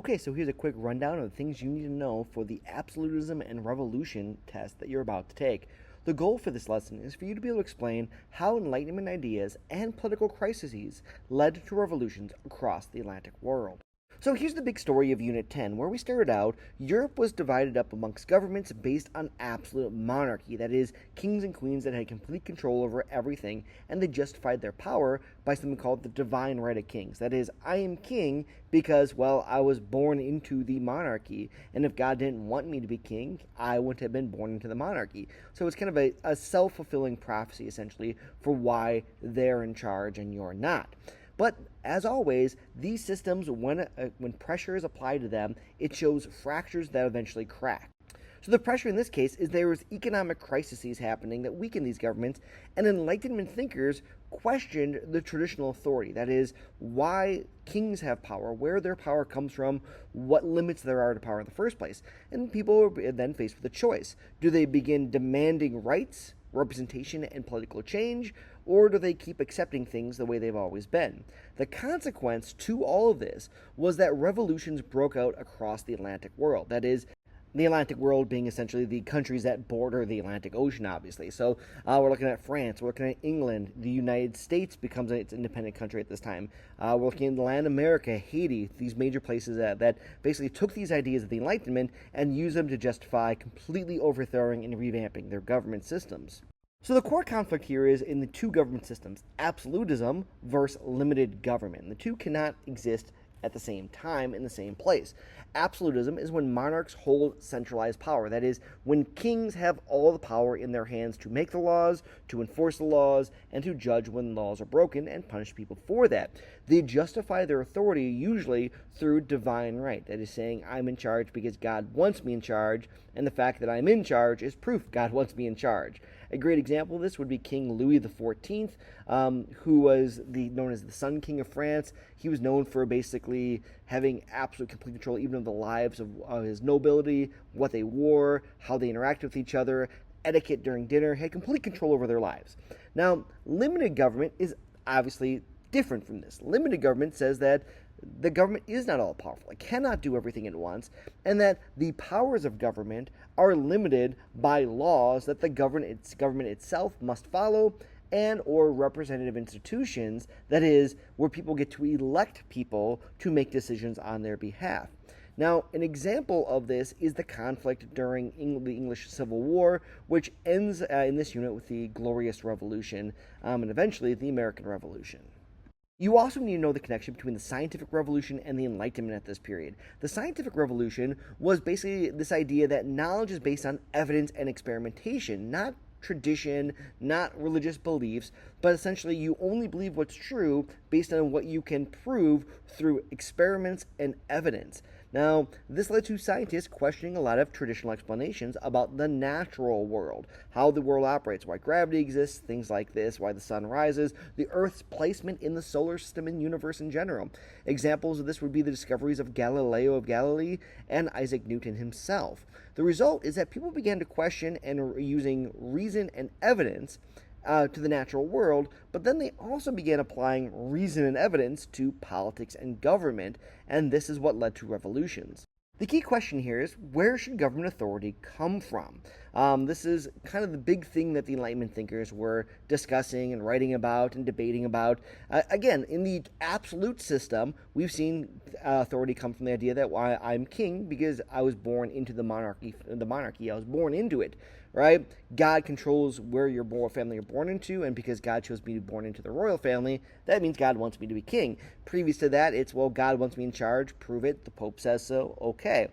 Okay, so here's a quick rundown of the things you need to know for the absolutism and revolution test that you're about to take. The goal for this lesson is for you to be able to explain how Enlightenment ideas and political crises led to revolutions across the Atlantic world. So here's the big story of Unit 10. Where we started out, Europe was divided up amongst governments based on absolute monarchy. That is, kings and queens that had complete control over everything, and they justified their power by something called the divine right of kings. That is, I am king because, well, I was born into the monarchy, and if God didn't want me to be king, I wouldn't have been born into the monarchy. So it's kind of a self-fulfilling prophecy, essentially, for why they're in charge and you're not. But as always, these systems, when pressure is applied to them, it shows fractures that eventually crack. So the pressure in this case is there was economic crises happening that weakened these governments, and Enlightenment thinkers questioned the traditional authority. That is, why kings have power, where their power comes from, what limits there are to power in the first place. And people were then faced with a choice. Do they begin demanding rights, representation, and political change, or do they keep accepting things the way they've always been? The consequence to all of this was that revolutions broke out across the Atlantic world. That is, the Atlantic world being essentially the countries that border the Atlantic Ocean, obviously. So we're looking at France, we're looking at England, the United States becomes its independent country at this time. We're looking at Latin America, Haiti, these major places that basically took these ideas of the Enlightenment and used them to justify completely overthrowing and revamping their government systems. So the core conflict here is in the two government systems, absolutism versus limited government. The two cannot exist at the same time in the same place. Absolutism is when monarchs hold centralized power. That is, when kings have all the power in their hands to make the laws, to enforce the laws, and to judge when laws are broken and punish people for that. They justify their authority usually through divine right. That is saying, I'm in charge because God wants me in charge, and the fact that I'm in charge is proof God wants me in charge. A great example of this would be King Louis XIV, who was known as the Sun King of France. He was known for basically having absolute complete control even of the lives of his nobility, what they wore, how they interacted with each other, etiquette during dinner, had complete control over their lives. Now, limited government is obviously different from this. Limited government says that the government is not all powerful. It cannot do everything at once, and that the powers of government are limited by laws that the government itself must follow, and or representative institutions, that is, where people get to elect people to make decisions on their behalf. Now, an example of this is the conflict during the English Civil War, which ends in this unit with the Glorious Revolution, and eventually the American Revolution. You also need to know the connection between the scientific revolution and the Enlightenment at this period. The scientific revolution was basically this idea that knowledge is based on evidence and experimentation, not tradition, not religious beliefs, but essentially you only believe what's true based on what you can prove through experiments and evidence. Now, this led to scientists questioning a lot of traditional explanations about the natural world, how the world operates, why gravity exists, things like this, why the sun rises, the Earth's placement in the solar system and universe in general. Examples of this would be the discoveries of Galileo of Galilee and Isaac Newton himself. The result is that people began to question and using reason and evidence to the natural world, but then they also began applying reason and evidence to politics and government, and this is what led to revolutions. The key question here is, where should government authority come from? This is kind of the big thing that the Enlightenment thinkers were discussing and writing about and debating about. Again, in the absolute system, we've seen authority come from the idea that I'm king because I was born into the monarchy. I was born into it, right? God controls where your family you're born into, and because God chose me to be born into the royal family, that means God wants me to be king. Previous to that, it's, well, God wants me in charge, prove it, the Pope says so, okay.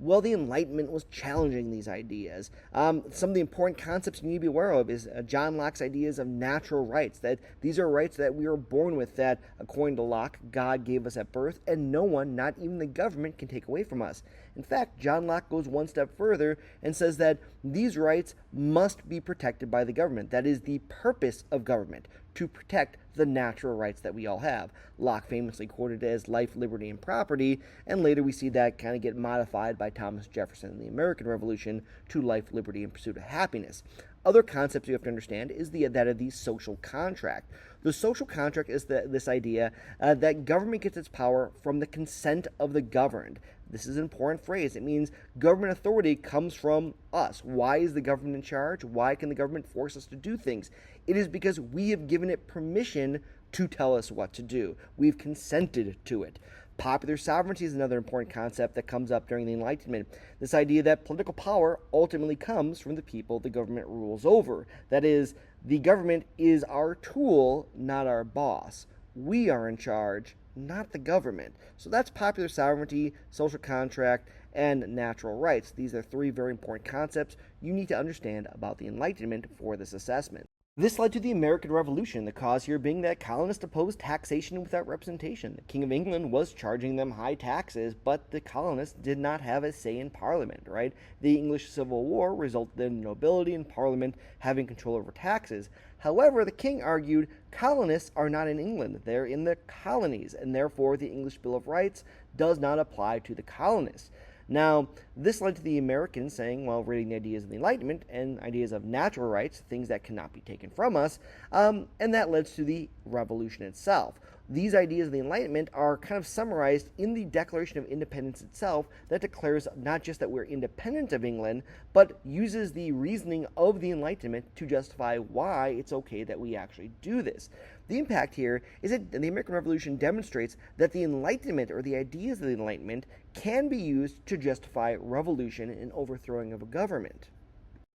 Well, the Enlightenment was challenging these ideas. Some of the important concepts you need to be aware of is John Locke's ideas of natural rights, that these are rights that we are born with, that according to Locke, God gave us at birth, and no one, not even the government, can take away from us. In fact, John Locke goes one step further and says that these rights must be protected by the government. That is the purpose of government, to protect the natural rights that we all have. Locke famously quoted as life, liberty, and property, and later we see that kind of get modified by Thomas Jefferson in the American Revolution to life, liberty, and pursuit of happiness. Other concepts you have to understand is that of the social contract. The social contract is this idea that government gets its power from the consent of the governed. This is an important phrase. It means government authority comes from us. Why is the government in charge? Why can the government force us to do things? It is because we have given it permission to tell us what to do. We've consented to it. Popular sovereignty is another important concept that comes up during the Enlightenment. This idea that political power ultimately comes from the people the government rules over. That is, the government is our tool, not our boss. We are in charge, not the government. So that's popular sovereignty, social contract, and natural rights. These are three very important concepts you need to understand about the Enlightenment for this assessment. This led to the American Revolution, the cause here being that colonists opposed taxation without representation. The King of England was charging them high taxes, but the colonists did not have a say in Parliament, right? The English Civil War resulted in nobility and Parliament having control over taxes. However, the king argued colonists are not in England, they're in the colonies, and therefore the English Bill of Rights does not apply to the colonists. Now, this led to the Americans saying, well, reading the ideas of the Enlightenment and ideas of natural rights, things that cannot be taken from us, and that led to the Revolution itself. These ideas of the Enlightenment are kind of summarized in the Declaration of Independence itself that declares not just that we're independent of England, but uses the reasoning of the Enlightenment to justify why it's okay that we actually do this. The impact here is that the American Revolution demonstrates that the Enlightenment, or the ideas of the Enlightenment, can be used to justify revolution and overthrowing of a government.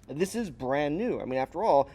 This is brand new. I mean, after all,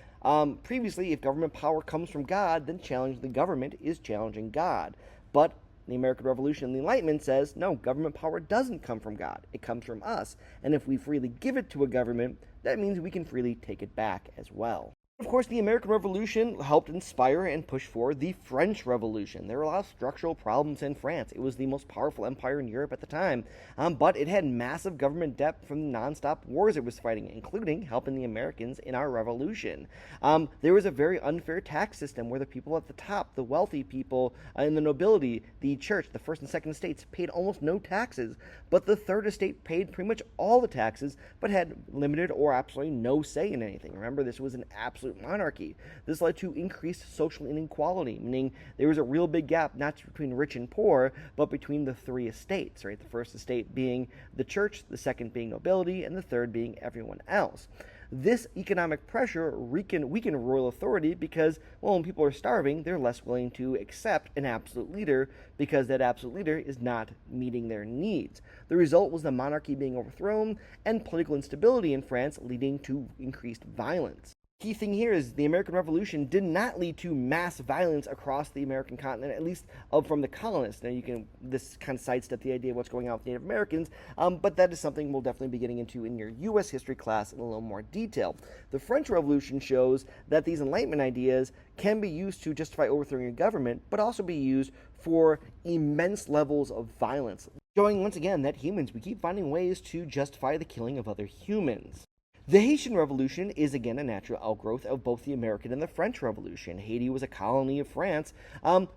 previously, if government power comes from God, then challenging the government is challenging God. But the American Revolution and the Enlightenment says, no, government power doesn't come from God. It comes from us. And if we freely give it to a government, that means we can freely take it back as well. Of course, the American Revolution helped inspire and push forward the French Revolution. There were a lot of structural problems in France. It was the most powerful empire in Europe at the time, but it had massive government debt from the nonstop wars it was fighting, including helping the Americans in our revolution. There was a very unfair tax system where the people at the top, the wealthy people in the nobility, the church, the first and second estates, paid almost no taxes, but the third estate paid pretty much all the taxes, but had limited or absolutely no say in anything. Remember, this was an absolute monarchy. This led to increased social inequality, meaning there was a real big gap not just between rich and poor, but between the three estates, right? The first estate being the church, the second being nobility, and the third being everyone else. This economic pressure weakened royal authority because, well, when people are starving, they're less willing to accept an absolute leader because that absolute leader is not meeting their needs. The result was the monarchy being overthrown and political instability in France, leading to increased violence. Key thing here is the American Revolution did not lead to mass violence across the American continent, at least from the colonists. Now, this kind of sidestep the idea of what's going on with Native Americans, but that is something we'll definitely be getting into in your U.S. history class in a little more detail. The French Revolution shows that these Enlightenment ideas can be used to justify overthrowing a government, but also be used for immense levels of violence, showing once again that we keep finding ways to justify the killing of other humans. The Haitian Revolution is again a natural outgrowth of both the American and the French Revolution. Haiti was a colony of France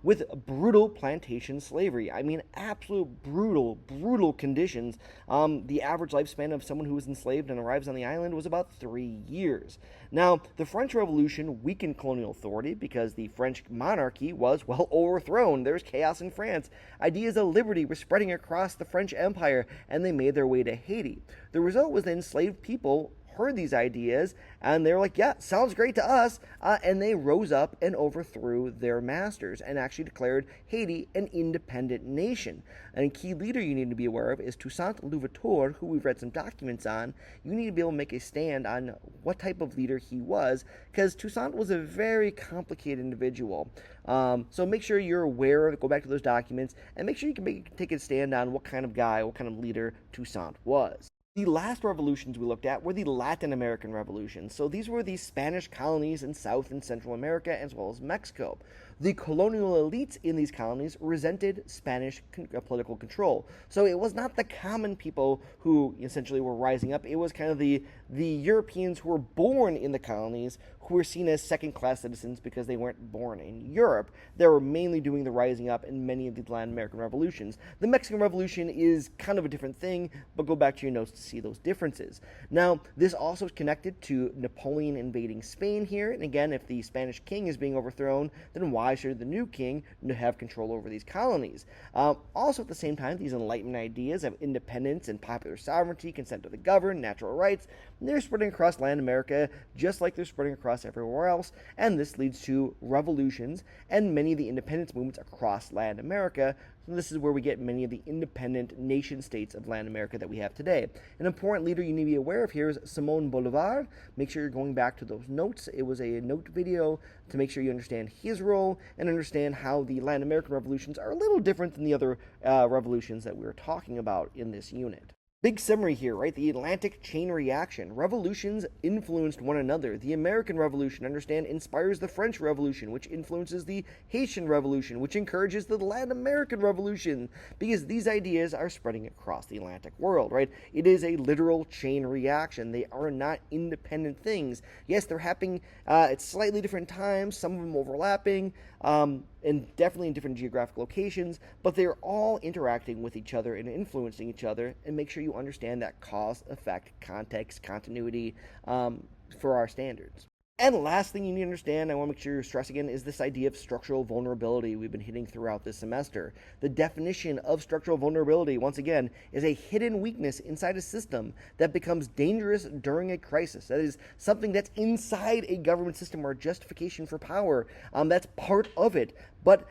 with brutal plantation slavery. I mean, absolute brutal conditions. The average lifespan of someone who was enslaved and arrives on the island was about 3 years. Now, the French Revolution weakened colonial authority because the French monarchy was, well, overthrown. There's chaos in France. Ideas of liberty were spreading across the French Empire, and they made their way to Haiti. The result was that enslaved people heard these ideas and they were like, yeah, sounds great to us, and they rose up and overthrew their masters and actually declared Haiti an independent nation. And a key leader you need to be aware of is Toussaint Louverture, who we've read some documents on. You need to be able to make a stand on what type of leader he was, because Toussaint was a very complicated individual. So make sure you're aware, go back to those documents, and make sure you can take a stand on what kind of guy, what kind of leader Toussaint was. The last revolutions we looked at were the Latin American revolutions. So these were the Spanish colonies in South and Central America as well as Mexico. The colonial elites in these colonies resented Spanish political control. So it was not the common people who essentially were rising up. It was kind of the Europeans who were born in the colonies who were seen as second-class citizens because they weren't born in Europe. They were mainly doing the rising up in many of the Latin American revolutions. The Mexican Revolution is kind of a different thing, but go back to your notes to see those differences. Now, this also is connected to Napoleon invading Spain here. And again, if the Spanish king is being overthrown, then why why should the new king have control over these colonies? Also, at the same time, these Enlightenment ideas of independence and popular sovereignty, consent to the governed, natural rights, they're spreading across Latin America just like they're spreading across everywhere else, and this leads to revolutions and many of the independence movements across Latin America. So this is where we get many of the independent nation states of Latin America that we have today. An important leader you need to be aware of here is Simón Bolívar. Make sure you're going back to those notes. It was a note video to make sure you understand his role and understand how the Latin American revolutions are a little different than the other revolutions that we were talking about in this unit. Big summary here, right? The Atlantic chain reaction. Revolutions influenced one another. The American Revolution, understand, inspires the French Revolution, which influences the Haitian Revolution, which encourages the Latin American Revolution, because these ideas are spreading across the Atlantic world, right? It is a literal chain reaction. They are not independent things. Yes, they're happening at slightly different times, some of them overlapping, and definitely in different geographic locations, but they're all interacting with each other and influencing each other, and make sure you understand that cause, effect, context, continuity for our standards. And last thing you need to understand, I want to make sure you're stressing again, is this idea of structural vulnerability we've been hitting throughout this semester. The definition of structural vulnerability, once again, is a hidden weakness inside a system that becomes dangerous during a crisis. That is something that's inside a government system or justification for power. That's part of it. But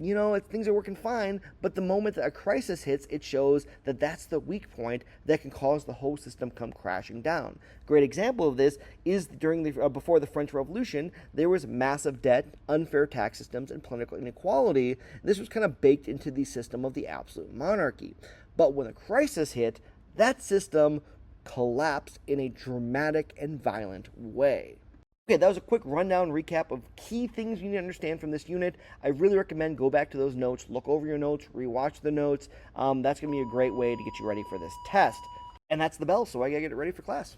you know, things are working fine, but the moment that a crisis hits, it shows that that's the weak point that can cause the whole system come crashing down. Great example of this is during the before the French Revolution, there was massive debt, unfair tax systems, and political inequality. This was kind of baked into the system of the absolute monarchy. But when a crisis hit, that system collapsed in a dramatic and violent way. Okay, that was a quick rundown recap of key things you need to understand from this unit. I really recommend go back to those notes, look over your notes, rewatch the notes. That's going to be a great way to get you ready for this test. And that's the bell, so I got to get ready for class.